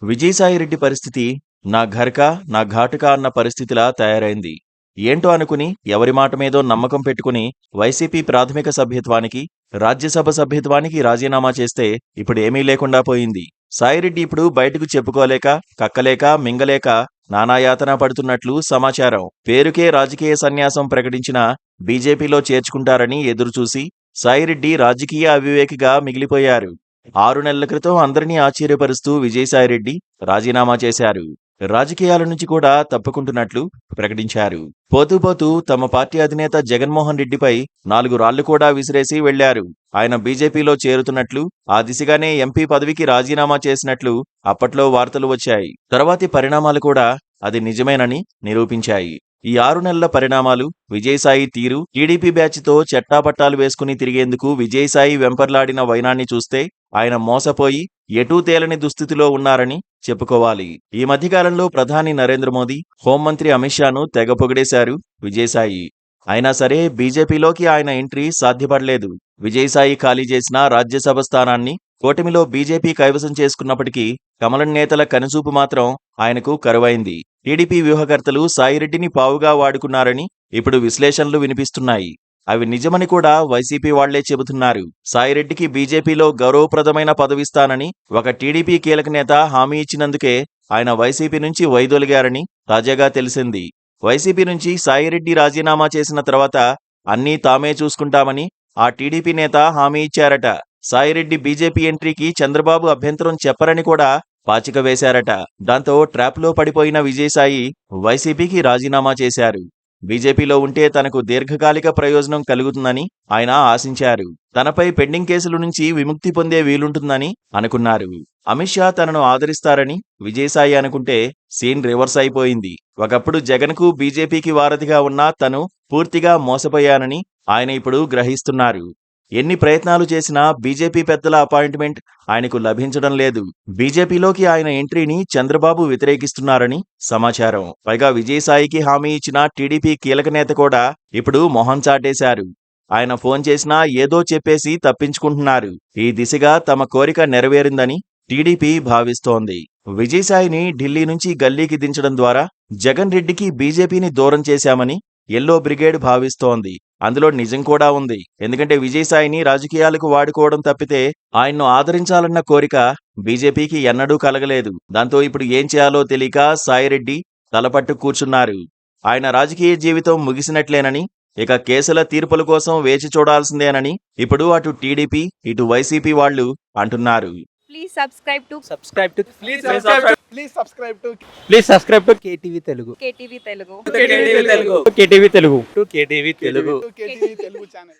విజయసాయిరెడ్డి పరిస్థితి నా ఘర్కా నా ఘాటుకా అన్న పరిస్థితిలా తయారైంది. ఏంటో అనుకుని ఎవరి మాట మీదో నమ్మకం పెట్టుకుని వైసీపీ ప్రాథమిక సభ్యత్వానికి, రాజ్యసభ సభ్యత్వానికి రాజీనామా చేస్తే ఇప్పుడేమీ లేకుండా పోయింది. సాయిరెడ్డి ఇప్పుడు బయటకు చెప్పుకోలేక, కక్కలేక, మింగలేక నానాయాతన పడుతున్నట్లు సమాచారం. పేరుకే రాజకీయ సన్యాసం ప్రకటించిన బీజేపీలో చేర్చుకుంటారని ఎదురుచూసి సాయిరెడ్డి రాజకీయ అవివేకిగా మిగిలిపోయారు. 6 నెలల క్రితం అందరినీ ఆశ్చర్యపరుస్తూ విజయసాయిరెడ్డి రాజీనామా చేశారు. రాజకీయాల నుంచి కూడా తప్పుకుంటున్నట్లు ప్రకటించారు. పోతూ తమ పార్టీ అధినేత జగన్మోహన్ రెడ్డిపై 4 రాళ్లు కూడా విసిరేసి వెళ్లారు. ఆయన బీజేపీలో చేరుతున్నట్లు, ఆ దిశగానే ఎంపీ పదవికి రాజీనామా చేసినట్లు అప్పట్లో వార్తలు వచ్చాయి. తర్వాతి పరిణామాలు కూడా అది నిజమేనని నిరూపించాయి. ఈ 6 నెలల పరిణామాలు, విజయసాయి తీరు, టీడీపీ బ్యాచ్తో చెట్టాపట్టాలు వేసుకుని తిరిగేందుకు విజయసాయి వెంపర్లాడిన వైనాన్ని చూస్తే ఆయన మోసపోయి ఎటూ తేలని దుస్థితిలో ఉన్నారని చెప్పుకోవాలి. ఈ మధ్యకాలంలో ప్రధాని నరేంద్ర మోదీ, హోంమంత్రి అమిత్ షాను తెగ పొగిడేశారు విజయసాయి. అయినా సరే బీజేపీలోకి ఆయన ఎంట్రీ సాధ్యపడలేదు. విజయసాయి ఖాళీ చేసిన రాజ్యసభ స్థానాన్ని కూటమిలో బీజేపీ కైవసం చేసుకున్నప్పటికీ కమలం నేతల కనుచూపు మాత్రం ఆయనకు కరువైంది. టీడీపీ వ్యూహకర్తలు సాయిరెడ్డిని పావుగా వాడుకున్నారని ఇప్పుడు విశ్లేషణలు వినిపిస్తున్నాయి. అవి నిజమని కూడా వైసీపీ వాళ్లే చెబుతున్నారు. సాయిరెడ్డికి బీజేపీలో గౌరవప్రదమైన పదవిస్తానని ఒక టీడీపీ కీలక నేత హామీ ఇచ్చినందుకే ఆయన వైసీపీ నుంచి వైదొలిగారని తాజాగా తెలిసింది. వైసీపీ నుంచి సాయిరెడ్డి రాజీనామా చేసిన తర్వాత అన్నీ తామే చూసుకుంటామని ఆ టీడీపీ నేత హామీ ఇచ్చారట. సాయిరెడ్డి బీజేపీ ఎంట్రీకి చంద్రబాబు అభ్యంతరం చెప్పరని కూడా పాచిక వేశారట. దాంతో ట్రాప్లో పడిపోయిన విజయసాయి వైసీపీకి రాజీనామా చేశారు. బీజేపీలో ఉంటే తనకు దీర్ఘకాలిక ప్రయోజనం కలుగుతుందని ఆయన ఆశించారు. తనపై పెండింగ్ కేసుల నుంచి విముక్తి పొందే వీలుంటుందని అనుకున్నారు. అమిత్ షా తనను ఆదరిస్తారని విజయసాయి అనుకుంటే సీన్ రివర్స్ అయిపోయింది. ఒకప్పుడు జగన్కు బీజేపీకి వారధిగా ఉన్న తను పూర్తిగా మోసపోయానని ఆయన ఇప్పుడు గ్రహిస్తున్నారు. ఎన్ని ప్రయత్నాలు చేసినా బీజేపీ పెద్దల అపాయింట్మెంట్ ఆయనకు లభించడం లేదు. బీజేపీలోకి ఆయన ఎంట్రీని చంద్రబాబు వ్యతిరేకిస్తున్నారని సమాచారం. పైగా విజయసాయికి హామీ ఇచ్చిన టీడీపీ కీలక నేత కూడా ఇప్పుడు మొహం చాటేశారు. ఆయన ఫోన్ చేసినా ఏదో చెప్పేసి తప్పించుకుంటున్నారు. ఈ దిశగా తమ కోరిక నెరవేరిందని టీడీపీ భావిస్తోంది. విజయసాయిని ఢిల్లీ నుంచి గల్లీకి దించడం ద్వారా జగన్ రెడ్డికి బీజేపీని దూరం చేశామని ఎల్లో బ్రిగేడ్ భావిస్తోంది. అందులో నిజం కూడా ఉంది. ఎందుకంటే విజయసాయిని రాజకీయాలకు వాడుకోవడం తప్పితే ఆయన్ను ఆదరించాలన్న కోరిక బీజేపీకి ఎన్నడూ కలగలేదు. దాంతో ఇప్పుడు ఏం చేయాలో తెలియక సాయిరెడ్డి తలపట్టు కూర్చున్నారు. ఆయన రాజకీయ జీవితం ముగిసినట్లేనని, ఇక కేసుల తీర్పుల కోసం వేచి చూడాల్సిందేనని ఇప్పుడు అటు టీడీపీ ఇటు వైసీపీ వాళ్లు అంటున్నారు. Please subscribe to KTV Telugu. KTV Telugu. KTV Telugu channel.